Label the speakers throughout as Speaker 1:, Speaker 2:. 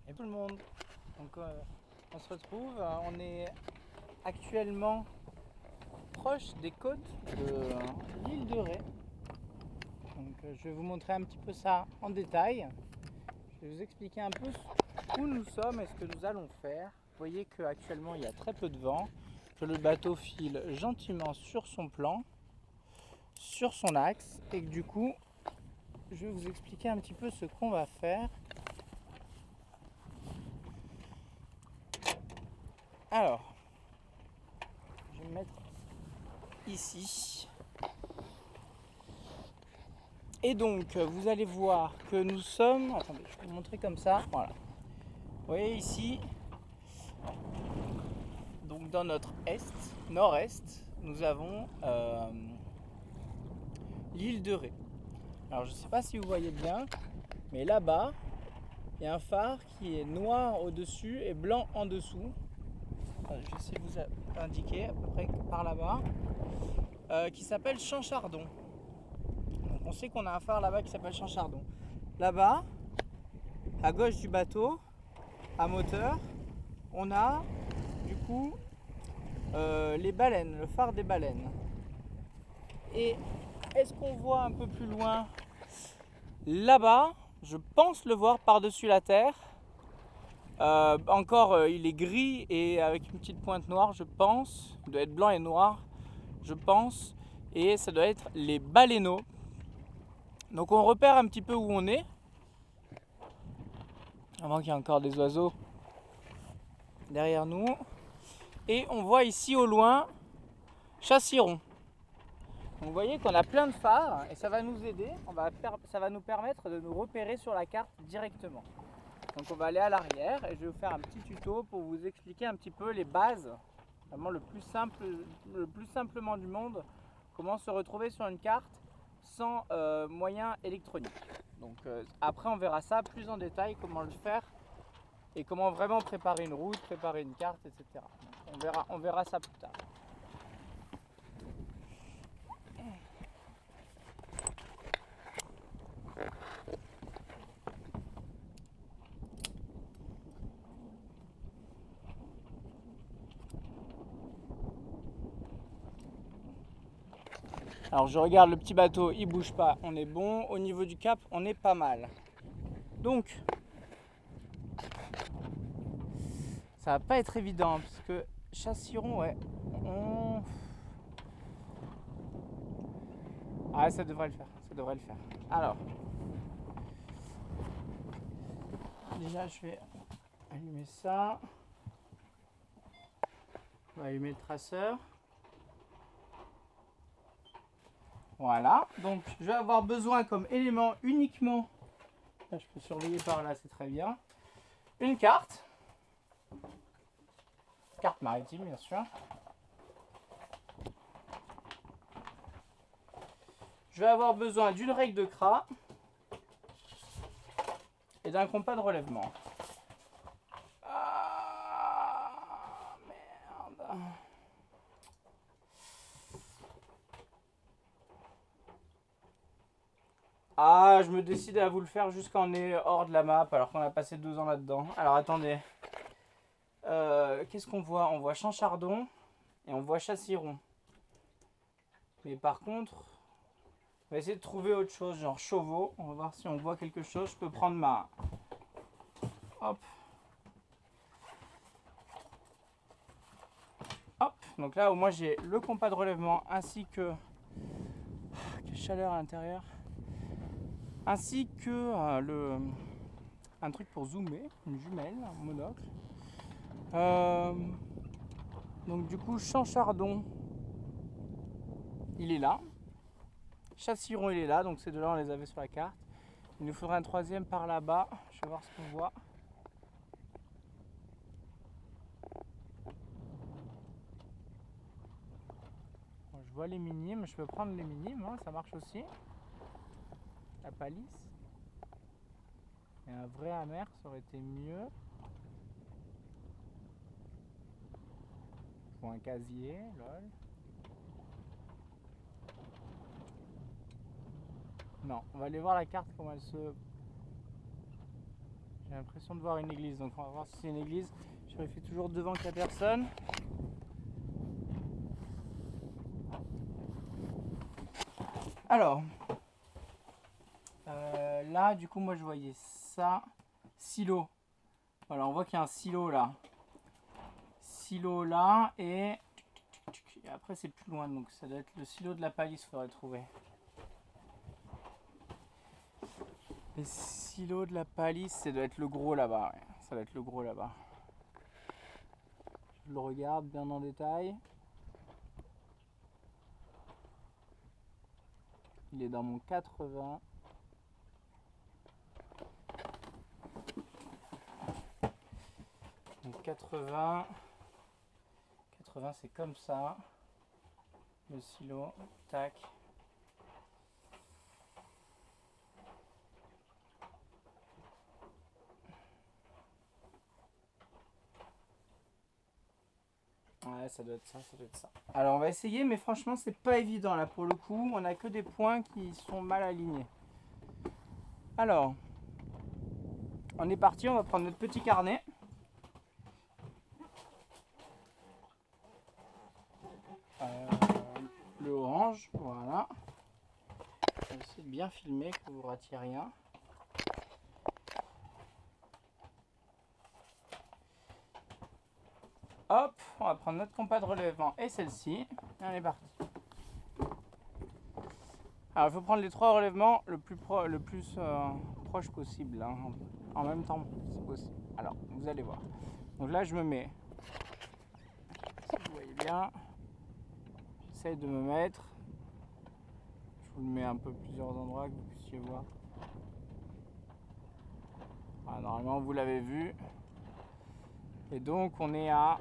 Speaker 1: Et tout le monde. Donc on se retrouve, on est actuellement proche des côtes de l'île de Ré. Donc je vais vous montrer un petit peu ça en détail. Je vais vous expliquer un peu où nous sommes et ce que nous allons faire. Vous voyez qu'actuellement il y a très peu de vent, que le bateau file gentiment sur son plan, sur son axe, et que du coup je vais vous expliquer un petit peu ce qu'on va faire. Alors, je vais me mettre ici. Et donc, vous allez voir que nous sommes... Attendez, je vais vous montrer comme ça. Voilà. Vous voyez ici, donc dans notre nord-est, nous avons l'île de Ré. Alors, je ne sais pas si vous voyez bien, mais là-bas, il y a un phare qui est noir au-dessus et blanc en dessous. Je vais essayer de vous indiquer à peu près par là-bas. Qui s'appelle Champ-Chardon. Donc on sait qu'on a un phare là-bas qui s'appelle Champ-Chardon. Là-bas, à gauche du bateau, à moteur, on a du coup les baleines, le phare des baleines. Et est-ce qu'on voit un peu plus loin là-bas? Je pense le voir par-dessus la terre. Encore, il est gris et avec une petite pointe noire, je pense. Il doit être blanc et noir, je pense. Et ça doit être les baleineaux. Donc on repère un petit peu où on est. Avant qu'il y ait encore des oiseaux derrière nous. Et on voit ici au loin Chassiron. Donc vous voyez qu'on a plein de phares et ça va nous aider. Ça va nous permettre de nous repérer sur la carte directement. Donc on va aller à l'arrière et je vais vous faire un petit tuto pour vous expliquer un petit peu les bases, vraiment le plus simplement du monde, comment se retrouver sur une carte sans moyens électroniques. Donc après on verra ça plus en détail, comment le faire et comment vraiment préparer une route, préparer une carte, etc. Donc on verra ça plus tard. Alors je regarde le petit bateau, il bouge pas, on est bon. Au niveau du cap, on est pas mal. Donc, ça va pas être évident parce que Chassiron, ouais, ah, ça devrait le faire, ça devrait le faire. Alors, déjà je vais allumer ça. On va allumer le traceur. Voilà, donc je vais avoir besoin comme élément uniquement, là je peux surveiller par là, c'est très bien, une carte maritime bien sûr. Je vais avoir besoin d'une règle de cras et d'un compas de relèvement. Ah, merde. Ah, je me décide à vous le faire jusqu'à on est hors de la map alors qu'on a passé 2 ans là-dedans. Alors attendez. Qu'est-ce qu'on voit? On voit Champ-Chardon et on voit Chassiron. Mais par contre, on va essayer de trouver autre chose, genre Chauveau. On va voir si on voit quelque chose. Je peux prendre ma... Hop. Hop. Donc là, au moins, j'ai le compas de relèvement ainsi que... Quelle chaleur à l'intérieur. Ainsi que un truc pour zoomer, une jumelle, un monocle. Donc du coup, Champ-Chardon, il est là. Chassiron, il est là. Donc ces deux-là, on les avait sur la carte. Il nous faudrait un troisième par là-bas. Je vais voir ce qu'on voit. Bon, je vois les minimes. Je peux prendre les minimes, hein, ça marche aussi. La palisse. Et un vrai amer, ça aurait été mieux. Ou un casier, lol. Non, on va aller voir la carte comment elle se... J'ai l'impression de voir une église, donc on va voir si c'est une église. Je vérifie toujours devant qu'il n'y a personne. Alors, là, du coup, moi je voyais ça. Silo. Voilà, on voit qu'il y a un silo là. Silo là, et après c'est plus loin, donc ça doit être le silo de la palisse, il faudrait trouver. Les silos de la palisse, ça doit être le gros là-bas. Ouais. Ça doit être le gros là-bas. Je le regarde bien en détail. Il est dans mon 80. Donc 80. 80 c'est comme ça. Le silo. Tac. Ouais, ça doit être ça, ça doit être ça. Alors on va essayer, mais franchement c'est pas évident là pour le coup. On a que des points qui sont mal alignés. Alors, on est parti, on va prendre notre petit carnet. Le orange, voilà. Je vais essayer de bien filmer, que vous ne ratiez rien. Hop, on va prendre notre compas de relèvement et celle-ci. Et on est parti. Alors il faut prendre les trois relèvements le plus proche possible. Hein. En même temps, c'est possible. Alors, vous allez voir. Donc là, je me mets. Si vous voyez bien, j'essaie de me mettre. Je vous le mets un peu plusieurs endroits que vous puissiez voir. Voilà, normalement, vous l'avez vu. Et donc, on est à...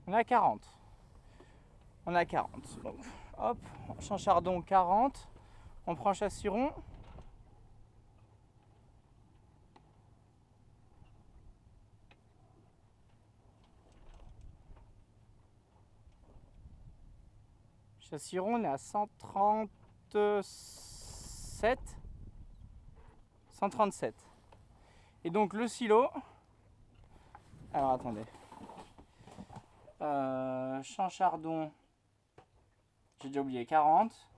Speaker 1: On est à 40. On a 40. Donc, hop, Champ-Chardon 40. On prend Chassiron. Chassiron, on est à 137. 137. Et donc le silo. Alors attendez. Champ-Chardon. J'ai déjà oublié 40.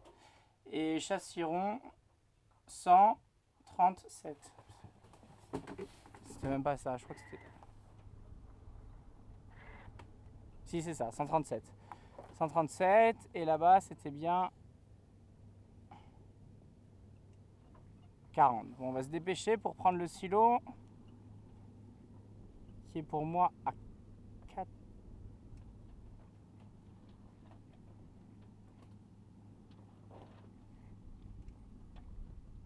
Speaker 1: Et Chassiron 137. C'était même pas ça, je crois que c'était. Si, c'est ça, 137. 137, et là-bas c'était bien 40. Bon, on va se dépêcher pour prendre le silo qui est pour moi à 4.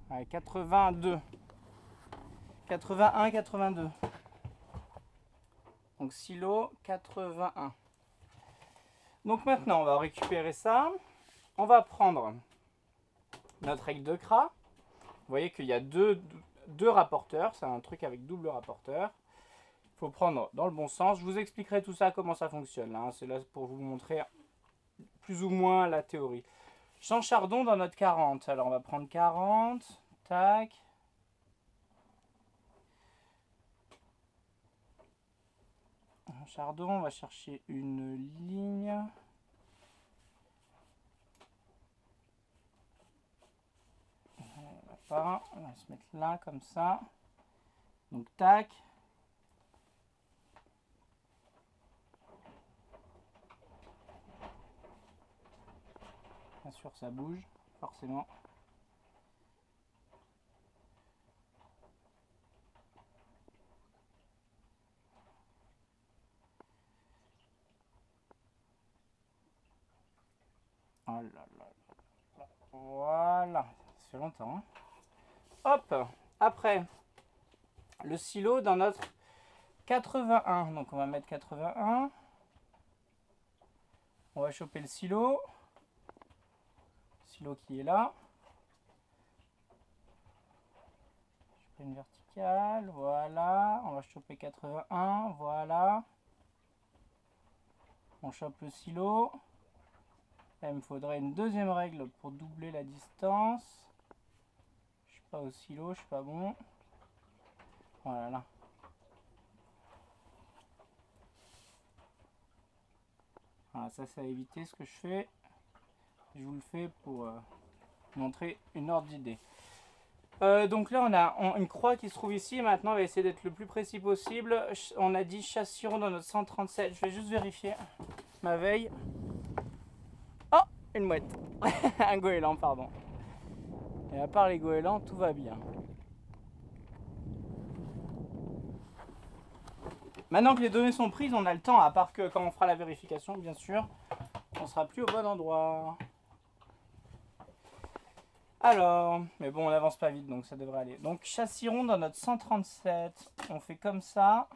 Speaker 1: Ouais, 82. 81, 82. Donc silo 81. Donc maintenant on va récupérer ça. On va prendre notre règle de Cras. Vous voyez qu'il y a deux rapporteurs. C'est un truc avec double rapporteur. Il faut prendre dans le bon sens. Je vous expliquerai tout ça, comment ça fonctionne. Hein. C'est là pour vous montrer plus ou moins la théorie. Champ-Chardon dans notre 40. Alors on va prendre 40. Tac. Chardon, on va chercher une ligne. On va se mettre là comme ça. Donc tac. Bien sûr ça bouge, forcément. Oh là là. Voilà, ça fait longtemps. Hein. Hop, après, le silo dans notre 81. Donc on va mettre 81. On va choper le silo. Silo qui est là. Choper une verticale, voilà. On va choper 81, voilà. On chope le silo. Là, il me faudrait une deuxième règle pour doubler la distance. Je suis pas au silo, je suis pas bon. Voilà, là. Voilà, ça c'est à éviter ce que je fais. Je vous le fais pour montrer une ordre d'idée. Donc là on a une croix qui se trouve ici. Maintenant on va essayer d'être le plus précis possible. On a dit châssis rond dans notre 137. Je vais juste vérifier ma veille. Oh, une mouette. Un goéland, pardon. Et à part les goélands, tout va bien. Maintenant que les données sont prises, on a le temps, à part que quand on fera la vérification, bien sûr, on sera plus au bon endroit. Alors, mais bon, on n'avance pas vite, donc ça devrait aller. Donc, châssis rond dans notre 137. On fait comme ça.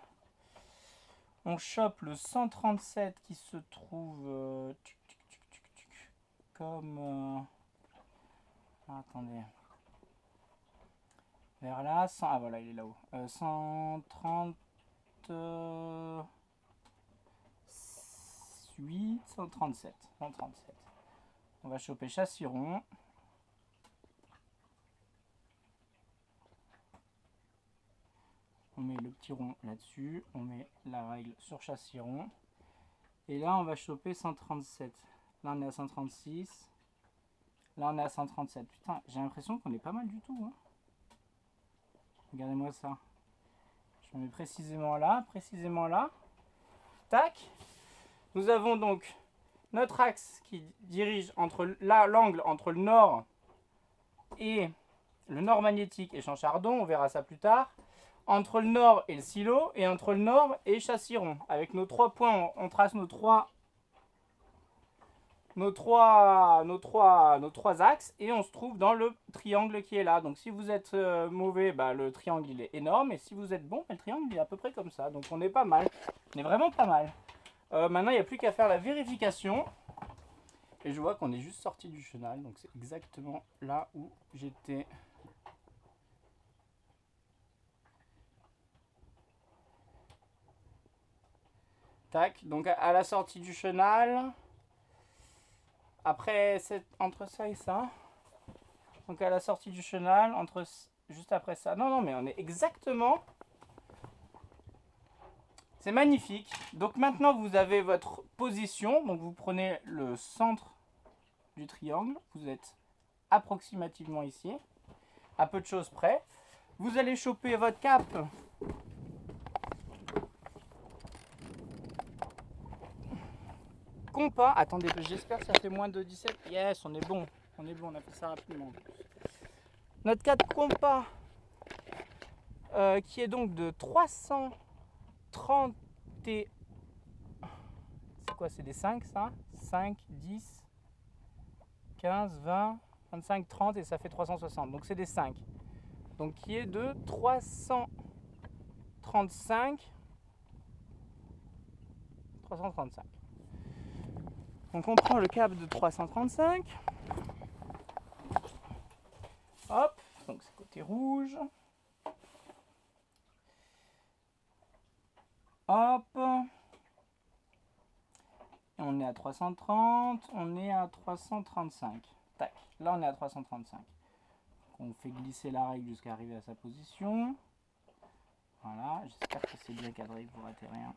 Speaker 1: On chope le 137 qui se trouve comme... attendez. Vers là. Ah, voilà, il est là-haut. 138, 137. 137. On va choper châssis rond. On met le petit rond là-dessus, on met la règle sur châssis rond. Et là, on va choper 137. Là, on est à 136. Là, on est à 137. Putain, j'ai l'impression qu'on est pas mal du tout. Hein. Regardez-moi ça. Je me mets précisément là, précisément là. Tac. Nous avons donc notre axe qui dirige entre l'angle entre le nord et le nord magnétique et Champ-Chardon. On verra ça plus tard. Entre le nord et le silo, et entre le nord et châssis rond. Avec nos 3 points, on trace nos trois axes, et on se trouve dans le triangle qui est là. Donc si vous êtes mauvais, bah, le triangle il est énorme, et si vous êtes bon, le triangle il est à peu près comme ça. Donc on est pas mal, on est vraiment pas mal. Maintenant il n'y a plus qu'à faire la vérification. Et je vois qu'on est juste sorti du chenal, donc c'est exactement là où j'étais. Tac, donc à la sortie du chenal, après entre ça et ça, donc à la sortie du chenal, juste après ça, non mais on est exactement, c'est magnifique. Donc maintenant vous avez votre position, donc vous prenez le centre du triangle, vous êtes approximativement ici, à peu de choses près, vous allez choper votre cap. Compas, attendez, j'espère que ça fait moins de 17. Yes, on est bon, on a fait ça rapidement. Notre 4 compas qui est donc de 330 et... C'est quoi, c'est des 5 ça? 5, 10, 15, 20, 25, 30 et ça fait 360. Donc c'est des 5. Donc qui est de 335. 335. Donc on prend le câble de 335. Hop, donc c'est côté rouge. Hop. Et on est à 330, on est à 335. Tac, là on est à 335. On fait glisser la règle jusqu'à arriver à sa position. Voilà, j'espère que c'est bien cadré, vous ne ratez rien.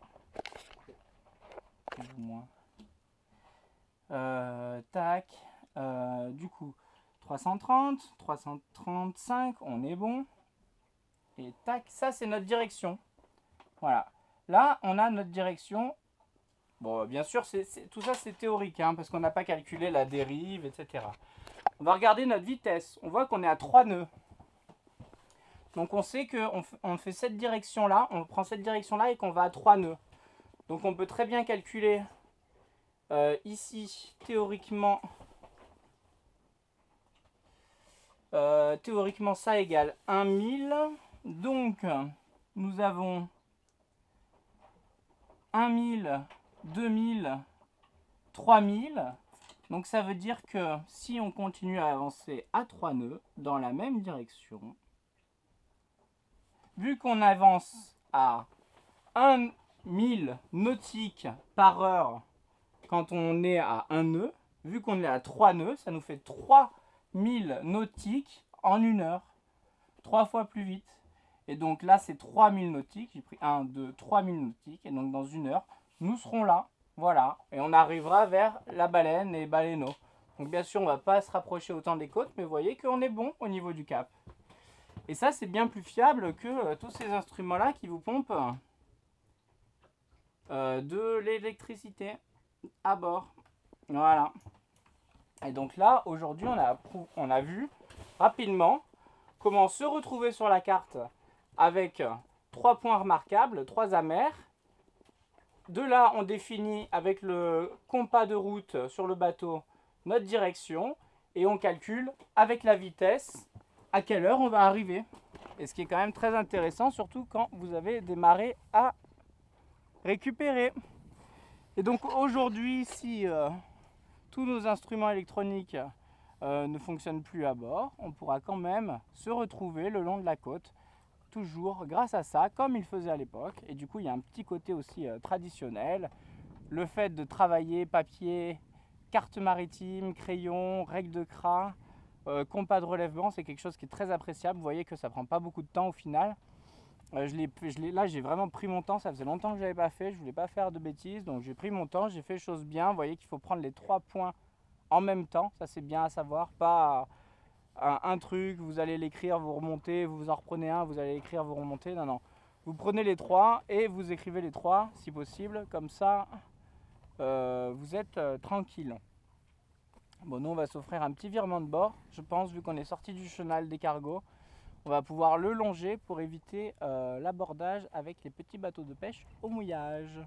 Speaker 1: Plus ou moins. Tac, du coup 330, 335, on est bon. Et tac, ça c'est notre direction. Voilà, là on a notre direction. Bon, bien sûr, tout ça c'est théorique, hein, parce qu'on n'a pas calculé la dérive, etc. On va regarder notre vitesse. On voit qu'on est à 3 nœuds. Donc on sait qu'on fait cette direction-là, on prend cette direction-là et qu'on va à 3 nœuds. Donc on peut très bien calculer ici, théoriquement, ça égale 1000. Donc nous avons 1000, 2000, 3000. Donc ça veut dire que si on continue à avancer à 3 nœuds dans la même direction, vu qu'on avance à 1000 nautiques par heure quand on est à 1 nœud. Vu qu'on est à 3 nœuds, ça nous fait 3000 nautiques en 1 heure. 3 fois plus vite. Et donc là, c'est 3000 nautiques. J'ai pris 1, 2, 3000 nautiques. Et donc dans 1 heure, nous serons là. Voilà. Et on arrivera vers la baleine et baleineaux. Donc bien sûr, on ne va pas se rapprocher autant des côtes, mais vous voyez qu'on est bon au niveau du cap. Et ça, c'est bien plus fiable que tous ces instruments-là qui vous pompent de l'électricité à bord. Voilà. Et donc là, aujourd'hui, on a vu rapidement comment se retrouver sur la carte avec 3 points remarquables, 3 amers. De là, on définit avec le compas de route sur le bateau notre direction et on calcule avec la vitesse à quelle heure on va arriver. Et ce qui est quand même très intéressant, surtout quand vous avez des marées à récupérer. Et donc aujourd'hui, si tous nos instruments électroniques ne fonctionnent plus à bord, on pourra quand même se retrouver le long de la côte, toujours grâce à ça, comme il faisait à l'époque. Et du coup, il y a un petit côté aussi traditionnel. Le fait de travailler papier, carte maritime, crayon, règle de CRA, compas de relèvement, c'est quelque chose qui est très appréciable. Vous voyez que ça prend pas beaucoup de temps au final. Là, j'ai vraiment pris mon temps. Ça faisait longtemps que je n'avais pas fait. Je voulais pas faire de bêtises, donc j'ai pris mon temps. J'ai fait les choses bien. Vous voyez qu'il faut prendre les 3 points en même temps. Ça, c'est bien à savoir. Pas un truc, vous allez l'écrire, vous remontez, vous en reprenez un, vous allez l'écrire, vous remontez. Non, non. Vous prenez les 3 et vous écrivez les 3 si possible. Comme ça, vous êtes tranquille. Bon, nous, on va s'offrir un petit virement de bord. Je pense, vu qu'on est sorti du chenal des cargos, on va pouvoir le longer pour éviter l'abordage avec les petits bateaux de pêche au mouillage.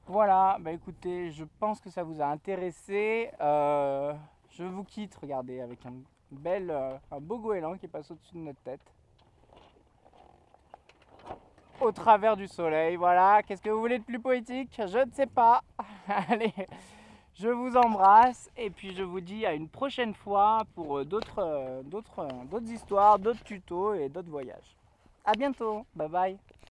Speaker 1: Voilà, bah écoutez, je pense que ça vous a intéressé. Je vous quitte, regardez, avec un beau goéland qui passe au-dessus de notre tête. Au travers du soleil, voilà. Qu'est-ce que vous voulez de plus poétique? Je ne sais pas. Allez, je vous embrasse et puis je vous dis à une prochaine fois pour d'autres histoires, d'autres tutos et d'autres voyages. À bientôt, bye bye.